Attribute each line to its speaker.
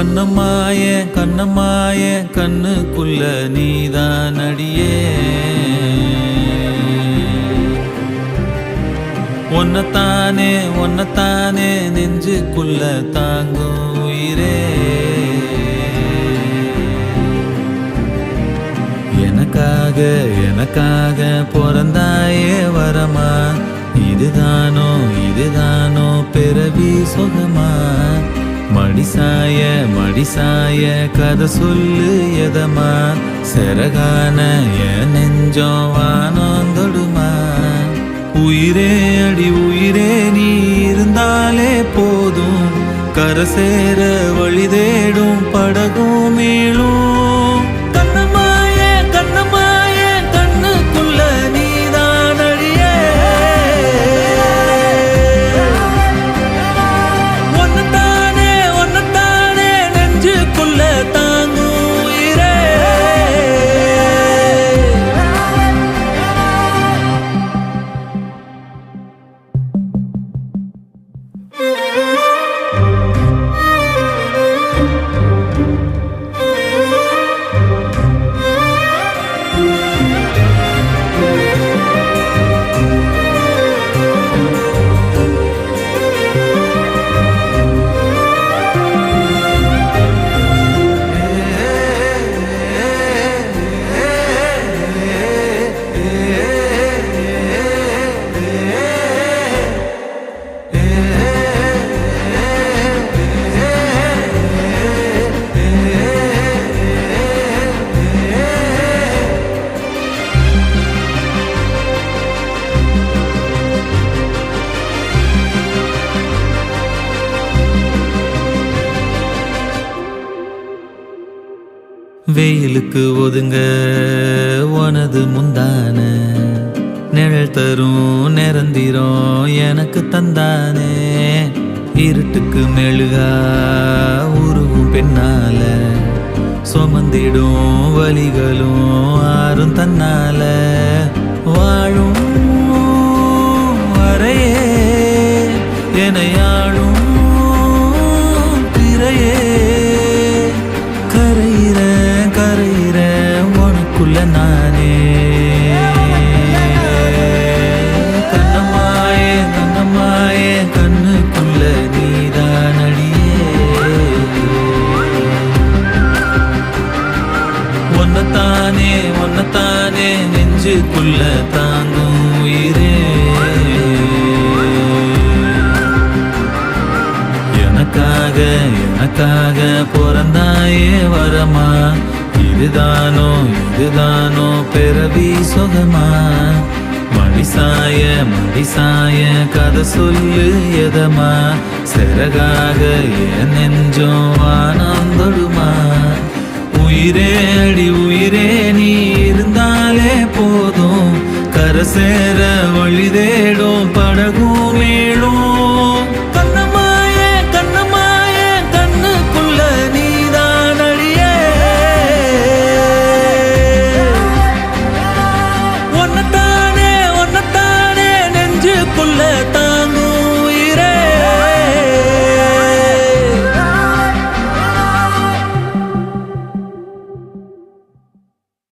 Speaker 1: கண்ணம்மாய கண்ணுக்குள்ள நீதான் அடியே ஒன்னத்தானே நெஞ்சுக்குள்ள தாங்கும் உயிரே எனக்காக பிறந்தாயே வரமா இதுதானோ பிறவி சுகமா மடிசாய கதை சொல்லு எதமா செரகான என் நெஞ்சம் வானந்தொடுமா உயிரே அடி உயிரே நீ இருந்தாலே போதும் கரை சேர வழி தேடும் படகும் மீளும் கண்ணம்மாய கண்ணுக்குள்ள நீதான் அடியே ஒன்னத்தானே நெஞ்சுக்குள்ள தாங்கும் உயிரே வெயிலுக்கு ஒதுங்க உனது முந்தான நிழல் தரும் நிரந்திரம் எனக்கு தந்தானே இருட்டுக்கு மெழுகா உருவும் பெண்ணால சுமந்திடும் வலிகளும் ஆறும் தன்னால வாழும் வரையே எனையாளும் திரையே கரையிற உனக்குள்ள நானே கண்ணம்மாய கண்ணுக்குள்ள நீதான் அடியே ஒன்னத்தானே நெஞ்சுக்குள்ள தாங்கும் உயிரே எனக்காக பிறந்தாயே வரமா இதுதானோ பிறவி சுகமா மடிசாய கதை சொல்லு எதமா செரகாக என் நெஞ்சம் வானந்தொடுமா உயிரே அடி உயிரே நீ இருந்தாலே போதும் கரை சேர வழி தேடும் படகும்